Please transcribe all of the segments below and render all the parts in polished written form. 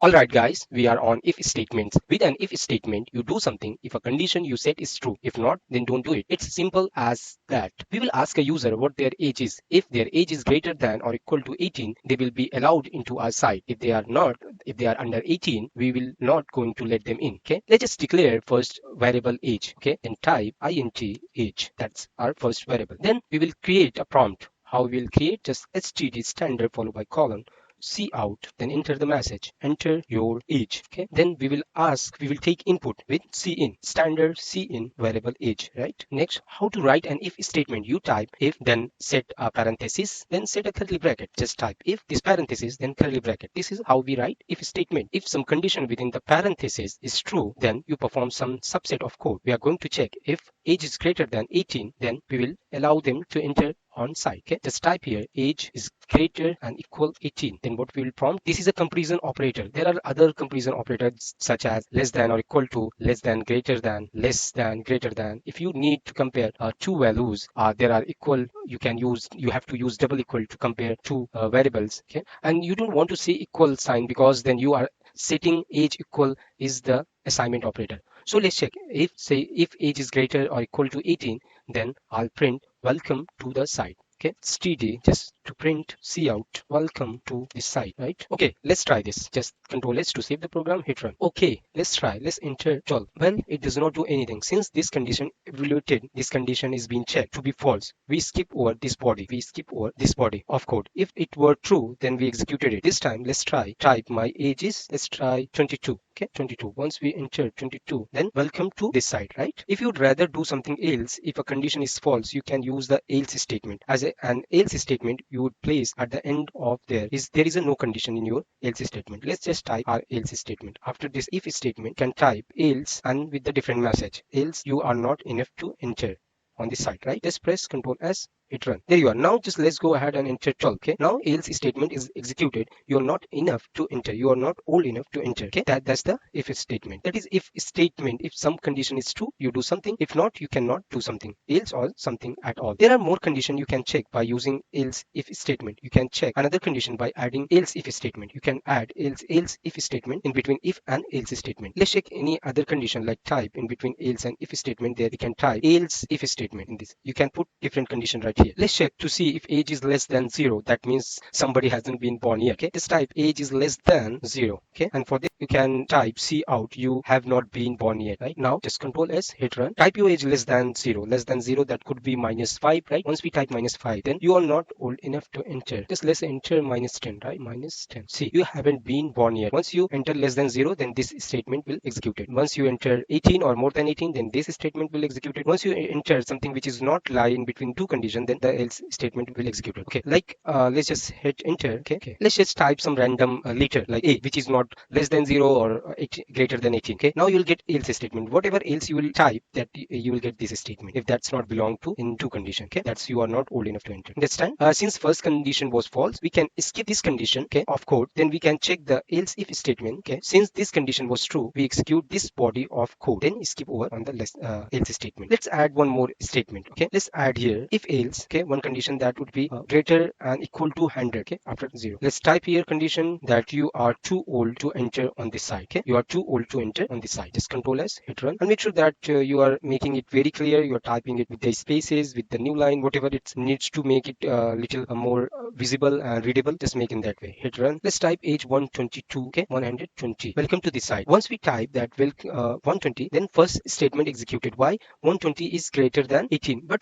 Alright guys, we are on if statements. With an if statement, you do something if a condition you set is true. If not, then don't do it. It's simple as that. We will ask a user what their age is. If their age is greater than or equal to 18, they will be allowed into our site. If they are under 18, we will not going to let them in. Okay, let's just declare first variable age. Okay, then type int age. That's our first variable. Then we will create a prompt. How we will create? Just std standard followed by colon C out, then enter the message, enter your age. Okay, then we will take input with C in, standard C in variable age, right? Next, how to write an if statement. You type if, then set a parenthesis, then set a curly bracket. Just type if, this parenthesis, then curly bracket. This is how we write if statement. If some condition within the parenthesis is true, then you perform some subset of code. We are going to check if age is greater than 18, then we will allow them to enter on site. Okay, just type here age is greater and equal 18. Then what we will prompt, this is a comparison operator. There are other comparison operators such as less than or equal to, less than, greater than, less than, greater than. If you need to compare two values, there are equal, you have to use double equal to compare two variables. Okay, and you don't want to say equal sign because then you are setting age equal is the assignment operator. So let's check if age is greater or equal to 18, then I'll print welcome to the site. Okay, std just to print cout welcome to the site, right? Okay, let's try this. Just control S to save the program, hit run. Okay, let's try. Let's enter 12. Well, it does not do anything. Since this condition evaluated, this condition is being checked to be false. We skip over this body. We skip over this body of code. If it were true, then we executed it. This time, let's try. Type my age is, let's try 22. Okay, 22. Once we enter 22, then welcome to this site, right? If you'd rather do something else, if a condition is false, you can use the else statement. As an else statement, you would place at the end of there is a no condition in your else statement. Let's just type our else statement. After this if statement, can type else and with the different message. Else you are not enough to enter on this site, right? Just press Ctrl S, hit run. There you are. Now just let's go ahead and enter 12. Okay, now else statement is executed. You are not enough to enter. You are not old enough to enter. Okay, that's the if statement. That is if statement. If some condition is true, you do something. If not, you cannot do something else or something at all. There are more conditions you can check by using else if statement. You can check another condition by adding else if statement. You can add else if statement in between if and else statement. Let's check any other condition like type in between else and if statement. There you can type else if statement. In this you can put different condition right here. Let's check to see if age is less than 0. That means somebody hasn't been born yet. Okay, just type age is less than 0. Okay, and for this you can type cout you have not been born yet. Right now just Control S, hit run. Type your age less than 0. Less than 0, that could be -5, right? Once we type -5, then you are not old enough to enter. Just let's enter -10, right? -10. See, you haven't been born yet. Once you enter less than 0, then this statement will execute it. Once you enter 18 or more than 18, then this statement will execute it. Once you enter something which is not lying between two conditions, then the else statement will execute it. Okay, like let's just hit enter. Okay, let's just type some random letter like a, which is not less than 0 or 18, greater than 18. Okay, now you'll get else statement. Whatever else you will type, that you will get this statement if that's not belong to in two condition. Okay, that's you are not old enough to enter. Understand? Since first condition was false, we can skip this condition, okay, of code. Then we can check the else if statement. Okay, since this condition was true, we execute this body of code, then skip over on the else statement. Let's add one more statement. Okay, let's add here if else. Okay, one condition that would be greater and equal to 100. Okay, after 0, let's type here condition that you are too old to enter on this site. Okay, you are too old to enter on this site. Just Control S, hit run, and make sure that you are making it very clear. You are typing it with the spaces, with the new line, whatever it needs to make it little more visible and readable. Just make it that way. Hit run. Let's type age 122. Okay, 120. Welcome to this site. Once we type that 120, then first statement executed. Why? 120 is greater than 18, but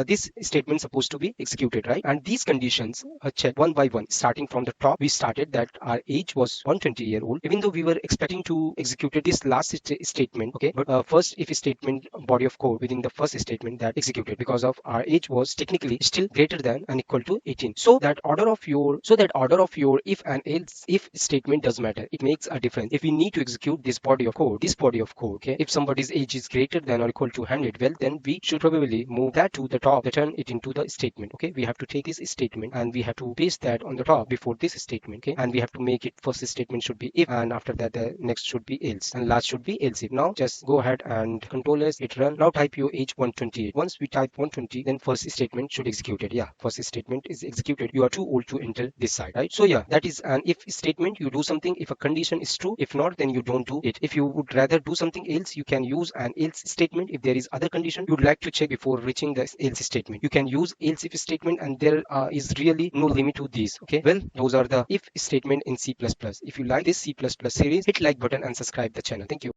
this statement supposed to be executed, right? And these conditions are checked one by one. Starting from the top, we started that our age was 120-year-old, even though we were expecting to execute this last statement. Okay, but first if statement body of code within the first statement that executed because of our age was technically still greater than and equal to 18. So that order of your if and else if statement does matter. It makes a difference. If we need to execute this body of code, okay, if somebody's age is greater than or equal to 100, well then we should probably move that to the top, return it into to the statement. Okay, we have to take this statement and we have to paste that on the top before this statement. Okay, and we have to make it first statement should be if, and after that the next should be else, and last should be else if. Now just go ahead and control S, hit run. Now type your age 128. Once we type 120, then first statement should execute it. Yeah, first statement is executed. You are too old to enter this side, right? So yeah, that is an if statement. You do something if a condition is true. If not, then you don't do it. If you would rather do something else, you can use an else statement. If there is other condition you'd like to check before reaching the else statement, you can use else if statement, and there is really no limit to these. Okay, well, those are the if statement in C++. If you like this C++ series, hit like button and subscribe the channel. Thank you.